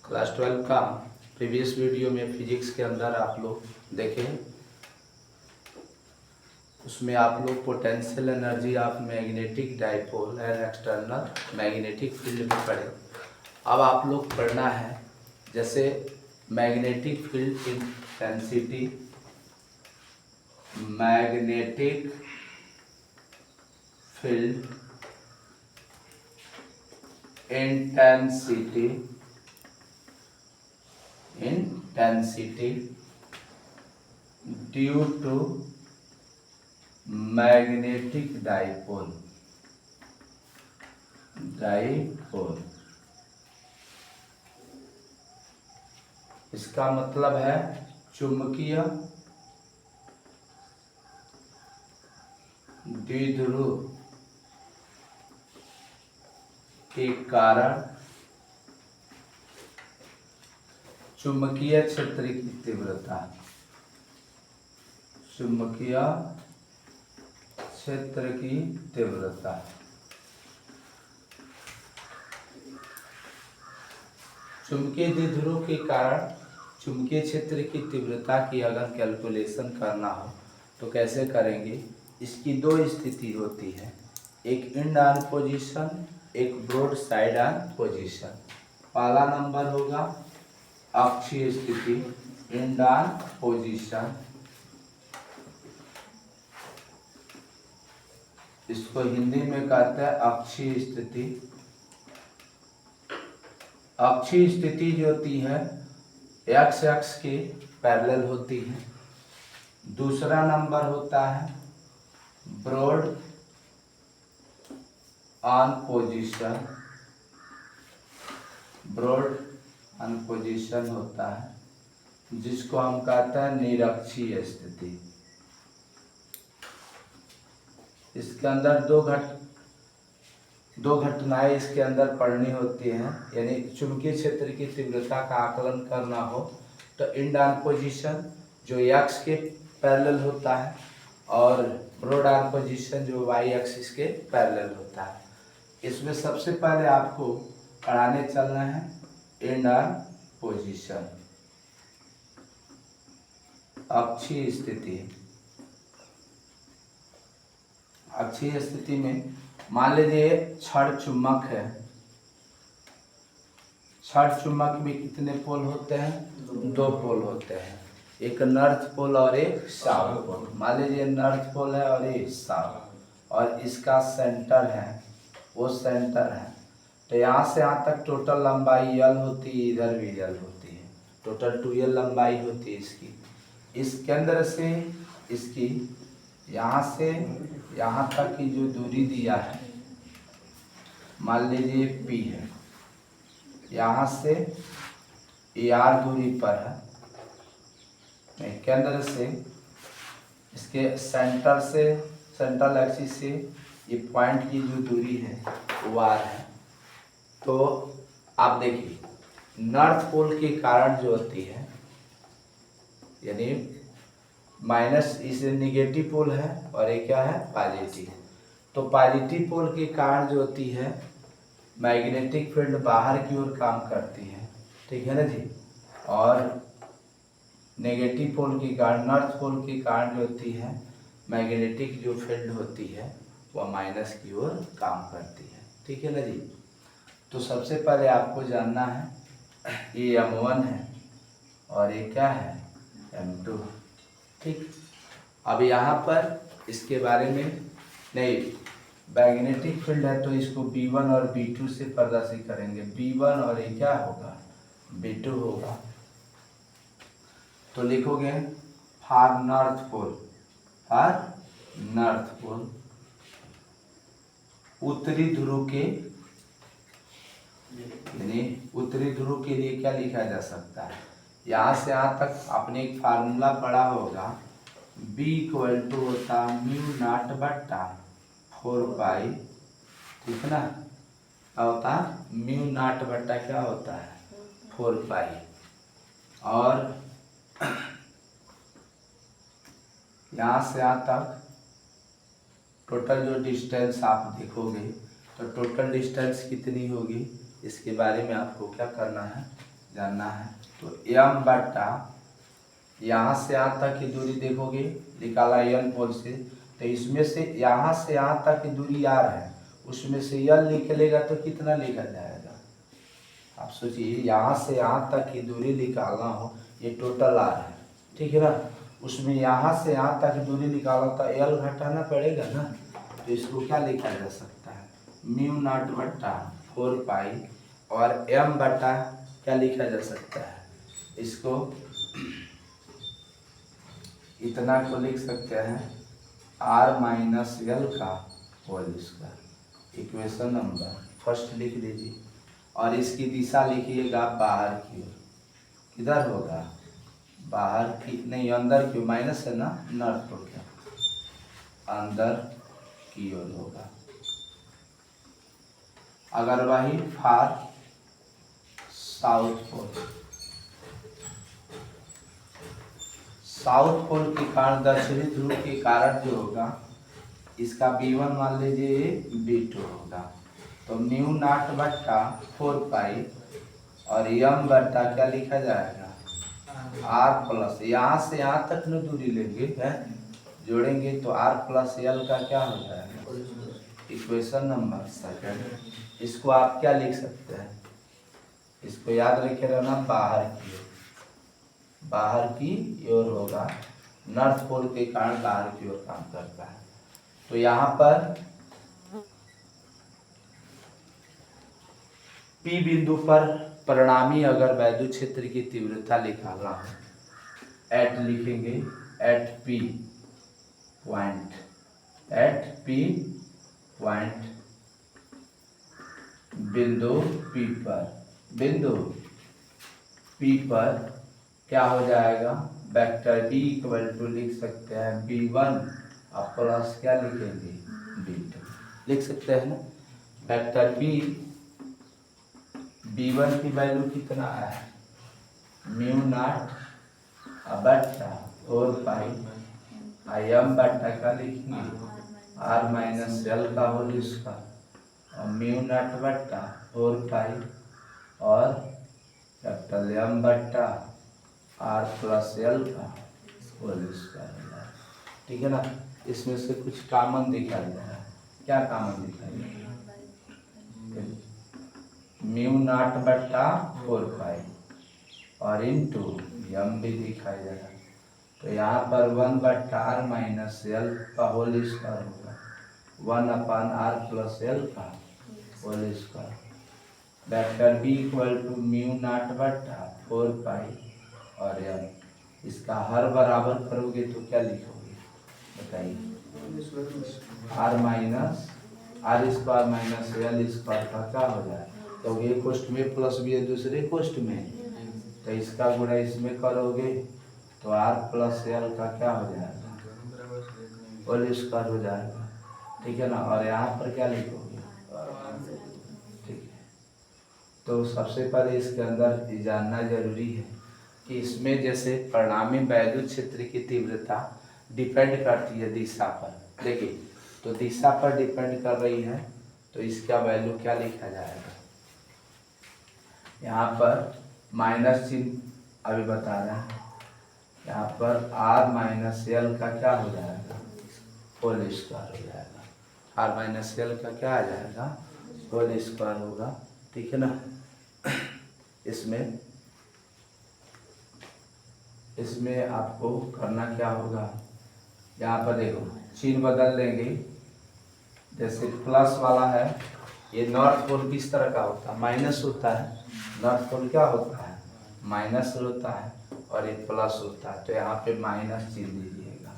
Class 12 का previous video में physics के अंदर आप लोग देखें, उसमें आप लोग potential energy of magnetic dipole and external magnetic field में पढ़े। अब आप लोग पढ़ना है जैसे magnetic field intensity, magnetic field intensity due to magnetic dipole. इसका मतलब है चुंबकीय द्विध्रुव के कारण चुंबकीय क्षेत्र की तीव्रता, चुंबकीय क्षेत्र की तीव्रता चुंबकीय द्विध्रुव के कारण चुंबकीय क्षेत्र की तीव्रता की अगर कैलकुलेशन करना हो तो कैसे करेंगे। इसकी दो स्थिति होती है, एक इंड ऑन पोजीशन, एक ब्रॉड साइड ऑन पोजीशन। पहला नंबर होगा अक्षीय स्थिति, इंड ऑन पोजीशन, इसको हिंदी में कहते हैं अक्षीय स्थिति। अक्षीय स्थिति जो होती है एक्स एक्स के पैरेलल होती है। दूसरा नंबर होता है broad on position, broad on position होता है जिसको हम कहते हैं निरक्षीय स्थिति। इसके अंदर दो घटनाएं इसके अंदर पढ़नी होती हैं, यानी चुंबकीय क्षेत्र की तीव्रता का आकलन करना हो तो इंड ऑन पोजीशन जो एक्स के पैरेलल होता है और ब्रॉड ऑन पोजीशन जो वाई एक्सिस के पैरेलल होता है। इसमें सबसे पहले आपको पढ़ाने चलना है इंड ऑन पोजीशन, अक्षीय स्थिति। अक्षीय स्थिति में मान लीजिए छड़ चुंबक है। छड़ चुंबक में कितने पोल होते हैं? दो पोल होते हैं, एक नॉर्थ पोल और एक साउथ पोल। मान लीजिए नॉर्थ पोल है और ये साउथ, और इसका सेंटर है, वो सेंटर है। तो यहाँ से यहाँ तक टोटल लंबाई L होती है, इधर भी L होती है, टोटल 2L लंबाई होती है इसकी। इस केंद्र से इसकी यहाँ से यहाँ तक की जो दूरी दिया है, मान लीजिए P है, यहाँ से AR दूरी पर है। केंद्र से इसके सेंटर से, सेंट्रल एक्सिस से ये पॉइंट की जो दूरी है वो R है। तो आप देखिए नॉर्थ पोल के कारण जो होती है, यानी माइनस, इसे निगेटिव पोल है और ये क्या है? पॉजिटिव। तो पॉजिटिव पोल के कारण जो होती है मैग्नेटिक फील्ड बाहर की ओर काम करती है, ठीक है ना जी। और नेगेटिव पोल के कारण, नॉर्थ पोल के कारण जो होती है मैग्नेटिक जो फील्ड होती है वह माइनस की ओर काम करती है, ठीक है ना जी। तो सबसे पहले आपको जानना है ये M1 है और ये क्या है? M2, ठीक। अब यहाँ पर इसके बारे में नहीं, मैग्नेटिक फील्ड है तो इसको B1 और B2 से प्रदर्शित करेंगे। B1 और ये क्या होगा? B2 होगा। तो लिखोगे for north pole, for north pole, उत्तरी ध्रुव के, यानी उत्तरी ध्रुव के लिए क्या लिखा जा सकता है? यहाँ से यहाँ तक आपने एक फार्मूला पढ़ा होगा, B = होता μ0 बट्टा 4 पाई, ठीक है ना। क्या होता है? μ0 बट्टा क्या होता है? 4 पाई। और यहाँ से यहाँ तक टोटल जो डिस्टेंस आप देखोगे तो टोटल डिस्टेंस कितनी होगी, इसके बारे में आपको क्या करना है? जानना है। तो m बट्टा यहाँ से यहाँ तक की दूरी देखोगे, निकाला n पोल से, तो इसमें से यहाँ से यहाँ तक की दूरी r है, उसमें से l निकलेगा तो कितना लिखा जाएगा? आप सोचिए, यहाँ से यहाँ तक की दूरी निकालना हो, ये टोटल r है, ठीक है ना, उसमें यहाँ से यहाँ तक की दूरी निकाला तो l घटाना पड़ेगा ना। तो इसको क्या लिखा जा सकता है? म्यू नॉट बट्टा 4 पाई और m बट्टा क्या लिखा जा सकता है? इसको इतना को लिख सकते हैं r माइनस एल का whole square. Equation number first लिख लीजिए और इसकी दिशा लिखिएगा बाहर की ओर। किधर होगा? बाहर की नहीं, अंदर की ओर, माइनस है ना, नॉर्थ पोल का, अंदर की ओर होगा। अगर वही फार साउथ पोल, साउथ पोल के कारण दक्षिणी ध्रुव के कारण जो होगा, इसका B1 मान लीजिए, B2 होगा। तो म्यू नॉट बट्टा 4 पाई और m बट्टा क्या लिखा जाएगा? r प्लस, यहाँ से यहाँ तक न दूरी लेंगे है, जोड़ेंगे तो r प्लस l का क्या हो जाएगा? Equation number second. इसको आप क्या लिख सकते हैं? इसको याद रखे रहना, बाहर की ओर, बाहर की ओर होगा, नॉर्थ पोल के कारण बाहर की ओर काम करता है। तो यहाँ पर P बिंदु पर परिणामी अगर वैद्युत क्षेत्र की तीव्रता निकालना है, एट लिखेंगे, at P point, at P point, बिंदु P पर, बिंदु P पर क्या हो जाएगा? वेक्टर B इक्वल टू लिख सकते हैं B1 और प्लस क्या लिखेंगे? B2 लिख सकते हैं ना। वेक्टर B1 की वैल्यू कितना है? म्यू नॉट बट्टा 4 पाई m बट्टा का लिखेंगे r माइनस एल का होल स्क्वायर और म्यू नॉट बट्टा 4 पाई और कैपिटल M बट्टा r प्लस एल का होल स्क्वायर। ठीक है ना। इसमें से कुछ कॉमन दिखाई दे रहा है। क्या कॉमन दिखाई दे रहा है? म्यू नॉट बट्टा 4 पाई और इंटू m भी दिखाई दे रहा है। तो यहाँ पर 1 बट्टा r माइनस एल का होल स्क्वायर होगा, 1 अपन r प्लस एल का whole square. Vector B equal to mu naught बट्टा 4 पाई और m, इसका हर बराबर करोगे तो क्या लिखोगे बताइए? r minus r square minus L square का क्या हो जाए? तो एक कोष्ठ में प्लस भी है, दूसरे कोष्ठ में, तो इसका गुणा इसमें करोगे तो r प्लस एल का क्या हो जाएगा? होल स्क्वायर हो जाएगा। ठीक है ना। और यहाँ पर क्या लिखोगे? ठीक है। तो सबसे पहले इसके अंदर ये जानना जरूरी है कि इसमें जैसे परिणामी वैद्युत क्षेत्र की तीव्रता डिपेंड करती है दिशा पर। देखिए, तो दिशा पर डिपेंड कर रही है, तो इसका वैल्यू क्या लिखा जाएगा? यहाँ पर माइनस चिन्ह अभी बता रहे हैं, यहाँ पर r माइनस एल का क्या हो जाएगा? होल स्क्वायर हो जाएगा। r माइनस एल का क्या आ जाएगा? होल स्क्वायर होगा। ठीक है ना। इसमें आपको करना क्या होगा? यहाँ पर देखो, चिन्ह बदल लेंगे। जैसे प्लस वाला है, ये नॉर्थ पोल किस तरह का होता है? माइनस होता है। नॉर्थ पोल क्या होता है? माइनस होता है और ये प्लस होता है। तो यहाँ पे माइनस चिन्ह दीजिएगा,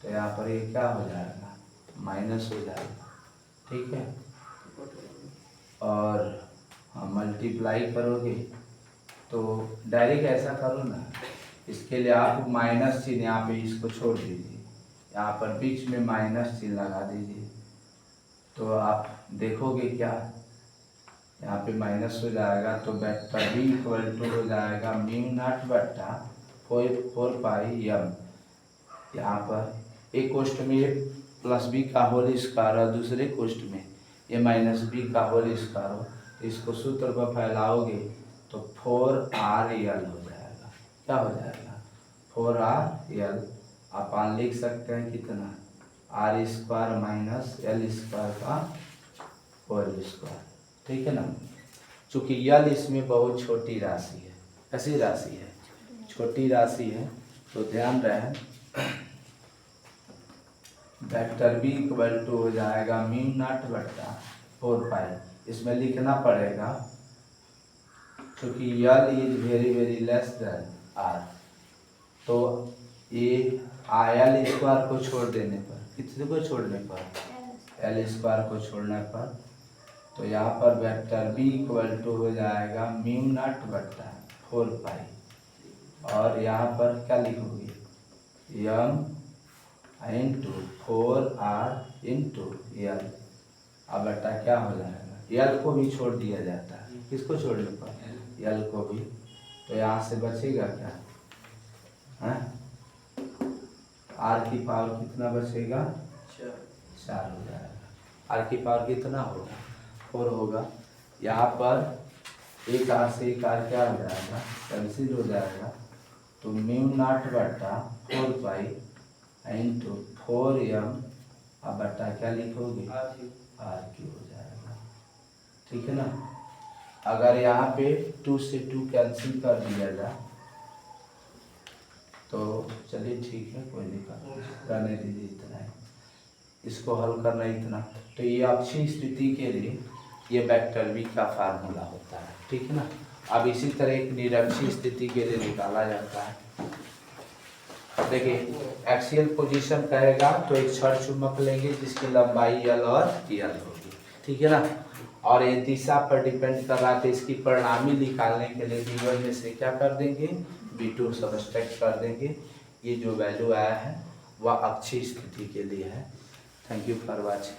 तो यहाँ पर ये क्या हो जाएगा? माइनस हो जाएगा। ठीक है। और मल्टीप्लाई करोगे तो डायरेक्ट ऐसा करो ना, इसके लिए आप माइनस चिन्ह यहाँ पे इसको छोड़ दीजिए, यहाँ पर बीच में माइनस चिन्ह लगा दीजिए। तो आप देखोगे क्या, यहाँ पे माइनस हो जाएगा। तो वेक्टर B इक्वल टू हो जाएगा म्यू नॉट बट्टा 4 पाई m। यहाँ पर एक कोष्ठ में ये प्लस b का होल स्क्वायर और दूसरे कोष्ठ में ये माइनस b का होल स्क्वायर हो। इसको सूत्र पर फैलाओगे तो 4RL हो जाएगा। क्या हो जाएगा? 4RL अपन लिख सकते हैं कितना? R² माइनस L² का होल स्क्वायर। ठीक है ना। चूंकि यल इसमें बहुत छोटी राशि है। कैसी राशि है? छोटी राशि है। तो ध्यान रहे वेक्टर बी इक्वल टू हो जाएगा म्यू नॉट बटा 4 पाई। इसमें लिखना पड़ेगा क्योंकि L is very very less than R, तो ये एल स्क्वायर को छोड़ देने पर, कितने को छोड़ने पर? एल स्क्वायर को छोड़ने पर, तो यहाँ पर वेक्टर बी इक्वल टू हो जाएगा म्यू नॉट बटा 4 पाई, और यहाँ पर क्या लिखोगे? M into 4R into L. अब बेटा क्या हो जाएगा? यल को भी छोड़ दिया जाता है। किसको छोड़ने पर? यल को भी। तो यहाँ से बचेगा क्या? है आर की पावर कितना बचेगा? 4 हो जाएगा। आर की पावर कितना होगा? 4 होगा। यहाँ पर एक आर से एक आर क्या हो जाएगा? कैंसिल हो जाएगा। तो म्यू नॉट बटा 4 पाई इंटू 4m, अब बटा क्या लिखोगे? R³ हो जाएगा। ठीक है ना। अगर यहाँ पे 2 से 2 कैंसिल कर दिया जाए तो चलिए ठीक है, कोई दिक्कत करने दीजिए, इतना ही इसको हल करना इतना। तो ये अक्षीय स्थिति के लिए ये वेक्टर बी का फार्मूला होता है। ठीक है ना। अब इसी तरह एक निरक्षीय स्थिति के लिए निकाला जाता है। देखिए एक्सियल पोजीशन कहेगा तो एक छड़ चुंबक लेंगे जिसकी लंबाई L और TL होगी। ठीक है ना। और ये दिशा पर डिपेंड कर रहा है, तो इसकी परिणामी निकालने के लिए V1 में से क्या कर देंगे? V2 सब्सट्रैक्ट कर देंगे। ये जो वैल्यू आया है वह अक्षीय स्थिति के लिए है। Thank you for watching.